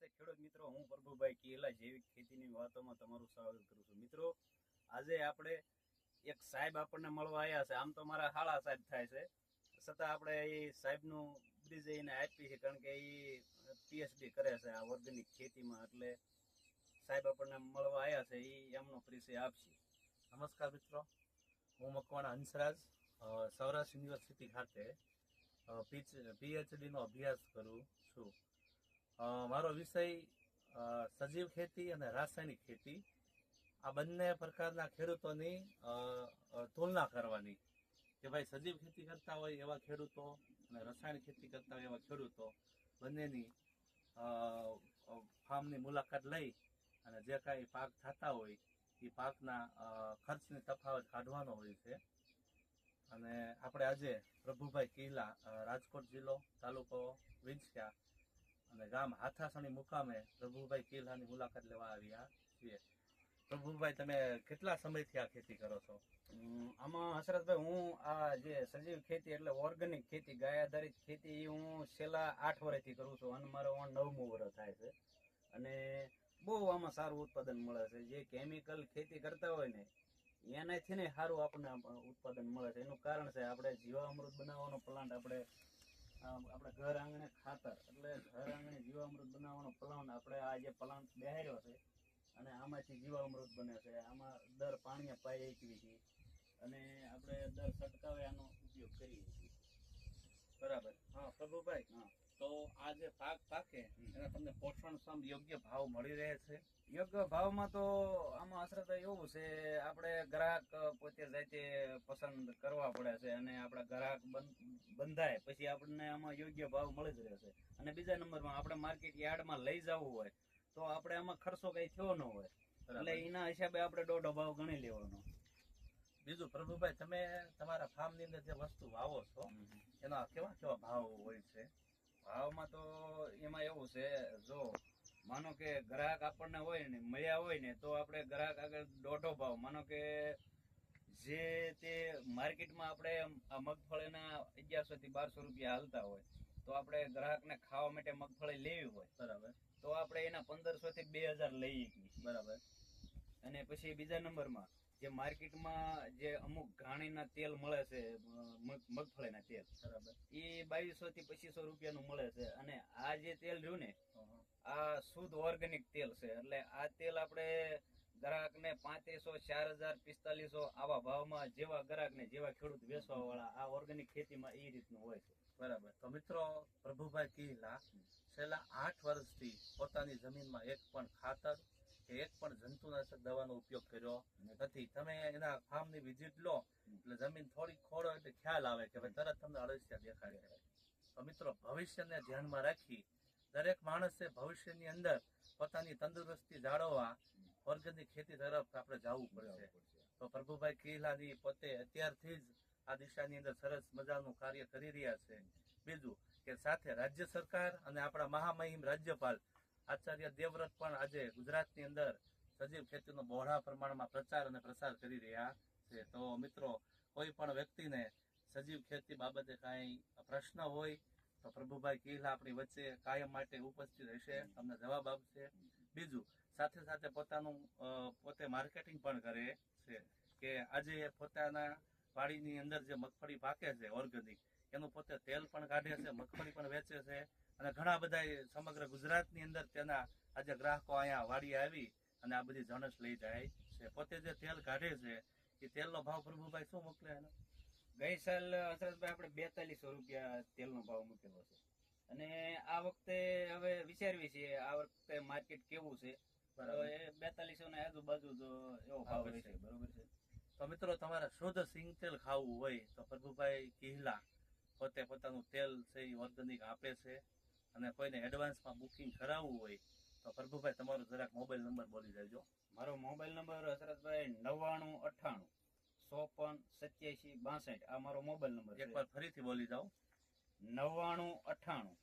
નમસ્તે ખેડૂત મિત્રો, હું પ્રભુભાઈ કેલા જૈવિક ખેતીની વાતોમાં તમારું સ્વાગત કરું છું. મિત્રો, આજે આપણે એક સાહેબ આપણને મળવા આવ્યા છે. આમ તો મારા હાળા સાહેબ થાય છે, છતાં આપણે એ સાહેબનું બ્રિજ એને આપી છે, કારણ કે એ પીએચડી કરે છે આ ઓર્ગેનિક ખેતીમાં. એટલે સાહેબ આપણને મળવા આવ્યા છે, એ એમનો પરિચય આપશે. નમસ્કાર મિત્રો, હું મકવાણા હંસરાજ સૌરાષ્ટ્ર યુનિવર્સિટી ખાતે પીએચડીનો અભ્યાસ કરું છું. મારો વિષય સજીવ ખેતી અને રાસાયણિક ખેતી, આ બંને પ્રકારના ખેડૂતોની તુલના કરવાની કે ભાઈ સજીવ ખેતી કરતા હોય એવા ખેડૂતો અને રસાયણ ખેતી કરતા હોય એવા ખેડૂતો બંનેની ફાર્મની મુલાકાત લઈ અને જે કાંઈ પાક થતા હોય એ પાકના ખર્ચની તફાવત કાઢવાનો હોય છે. અને આપણે આજે પ્રભુભાઈ કિલા, રાજકોટ જિલ્લો, તાલુકો વિંછિયા અને ગામ હાથાસણી મુકામે પ્રભુભાઈ કિલ્લાની મુલાકાત લેવા આવ્યા છીએ. પ્રભુભાઈ, તમે કેટલા સમયથી આ ખેતી કરો છો? આમાં હસરતભાઈ, હું આ જે સજીવ ખેતી એટલે ઓર્ગેનિક ખેતી, ગાય આધારિત ખેતી, હું છેલ્લા 8 વર્ષથી કરું છું અને મારો 9મું વર્ષ થાય છે. અને બહુ આમાં સારું ઉત્પાદન મળે છે. જે કેમિકલ ખેતી કરતા હોય ને એનાથી ને સારું આપણને ઉત્પાદન મળે છે. એનું કારણ છે આપણે જીવામૃત બનાવવાનો પ્લાન્ટ, આપણે ઘર આંગણે ખાતર એટલે ઘર આંગણે જીવામૃત બનાવવાનો પ્લાન્ટ, આપણે આ જે પ્લાન્ટ બેહાર્યો છે અને આમાંથી જીવામૃત બને છે. આમાં દર પાણીએ પાઈ એકવી છે અને આપણે દર છંટકાવે આનો ઉપયોગ કરીએ છીએ. બરાબર. હા પ્રભુભાઈ, હા, તો આ જે પાક પાકે એના તમને પોષણક્ષમ યોગ્ય ભાવ મળી રહે છે? યોગ્ય ભાવમાં તો આમાં અસરત એવું છે, આપણે ગ્રાહક પોતે જાતે પસંદ કરવા પડે છે અને આપણા ગ્રાહક બંધાય પછી આપણને આમાં યોગ્ય ભાવ મળી જ રહેશે. અને બીજા નંબરમાં આપણે માર્કેટ યાર્ડમાં લઈ જવું હોય તો આપણે આમાં ખર્ચો કઈ થયો ન હોય, એટલે એના હિસાબે આપણે દોઢો ભાવ ગણી લેવાનો. બીજું પ્રભુભાઈ, તમે તમારા ફાર્મની અંદર જે વસ્તુ વાવો છો એના કેવા કેવા ભાવ હોય છે? ભાવમાં તો એમાં એવું છે, જો માનો કે ગ્રાહક આપણને હોય ને મળ્યા હોય ને તો આપણે ગ્રાહક આગળ દોઢો ભાવ, માનો કે જે તે માર્કેટમાં આપણે આ મગફળીના 1100 થી 1200 રૂપિયા હાલતા હોય, તો આપણે ગ્રાહકને ખાવા માટે મગફળી લેવી હોય, બરાબર, તો આપણે એના 1500 થી 2000 લઈએ. બરાબર. અને પછી બીજા નંબરમાં જે માર્કેટમાં જે અમુક ઘાણીના તેલ મળે છે, મગફળીના તેલ, બરાબર, એ 2200 થી 2500 રૂપિયાનું મળે છે. અને આ જે તેલ રહ્યું ને, આ શુદ્ધ ઓર્ગેનિક તેલ છે. એટલે આ તેલ આપણે ગ્રાહકને 3500, 4000, 4500 આવા ભાવમાં જેવા ગ્રાહકને જેવા ખેડૂત વેચવા વાળા આ ઓર્ગેનિક ખેતીમાં એ રીતનું હોય છે. બરાબર. તો મિત્રો, પ્રભુભાઈ કિલા છેલ્લા 8 વર્ષથી પોતાની જમીનમાં એક પણ ખાતર કે એક પણ જંતુનાશક દવાનો ઉપયોગ કર્યો નથી. તમે એના ફાર્મની વિઝિટ લો એટલે જમીન થોડી ખોડો એટલે ખ્યાલ આવે કે ભાઈ તરત તમને અળસિયા દેખાડે. તો મિત્રો, ભવિષ્યને ધ્યાનમાં રાખી દરેક માણસે ભવિષ્યની અંદર પોતાની તંદુરસ્તી જાળવવા ઓર્ગેનિક ખેતી તરફ આપણે જવું પડશે. તો પ્રભુભાઈ કિલાની પોતે અત્યારથી જ આ દિશાની અંદર સરસ મજાનું કાર્ય કરી રહ્યા છે. બીજું કે સાથે રાજ્ય સરકાર અને આપણા મહામહિમ રાજ્યપાલ આચાર્ય દેવવ્રત પણ આજે ગુજરાતની અંદર સજીવ ખેતીનો બહોળા પ્રમાણમાં પ્રચાર અને પ્રસાર કરી રહ્યા છે. તો મિત્રો, કોઈ પણ વ્યક્તિને સજીવ ખેતી બાબતે કાંઈ પ્રશ્ન હોય તો પ્રભુભાઈ કિલા આપણી વચ્ચે કાયમ માટે ઉપસ્થિત રહેશે, તમને જવાબ આપશે. બીજું, સાથે સાથે પોતે માર્કેટિંગ પણ કરે છે કે આજે પોતાના વાડીની અંદર જે મગફળી પાકે છે ઓર્ગેનિક, એનું પોતે તેલ પણ કાઢે છે, મગફળી પણ વેચે છે અને ઘણા બધા સમગ્ર ગુજરાતની અંદર તેના આજે ગ્રાહકો અહીંયા વાડીએ આવી અને આ બધી જણસ લઈ જાય છે. પોતે જે તેલ કાઢે છે એ તેલનો ભાવ પ્રભુભાઈ શું મોકલે એનો? ગઈ સાલ હસરતભાઈ આપણે 4200 રૂપિયા તેલનો ભાવ મૂકેલો છે. અને આ વખતે હવે વિચારવી છે આ વખતે માર્કેટ કેવું છે, તો એ 4200 ની આજુબાજુ તો એવો ભાવ છે. બરોબર છે. તો મિત્રો, તમારે શુદ્ધ સિંગ તેલ ખાવું હોય તો પ્રભુભાઈ કિલા પોતે પોતાનું તેલ છે એ ઓર્ગેનિક આપે છે. અને કોઈને એડવાન્સમાં બુકિંગ કરાવવું હોય તો પ્રભુભાઈ તમારો જરાક મોબાઈલ નંબર બોલી દેજો. મારો મોબાઈલ નંબર હસરતભાઈ 9998 54 87 62. આ મારો મોબાઈલ નંબર છે. એકવાર ફરીથી બોલી જાઓ. 9998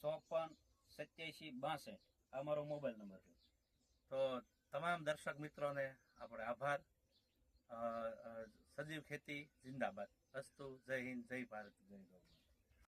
54 87 62. આ મારો મોબાઈલ નંબર છે. તો તમામ દર્શક મિત્રોને આપણે આભાર. સજીવ ખેતી જિંદાબાદ. અસ્તુ. જય હિન્દ, જય ભારત, જય ગૌ.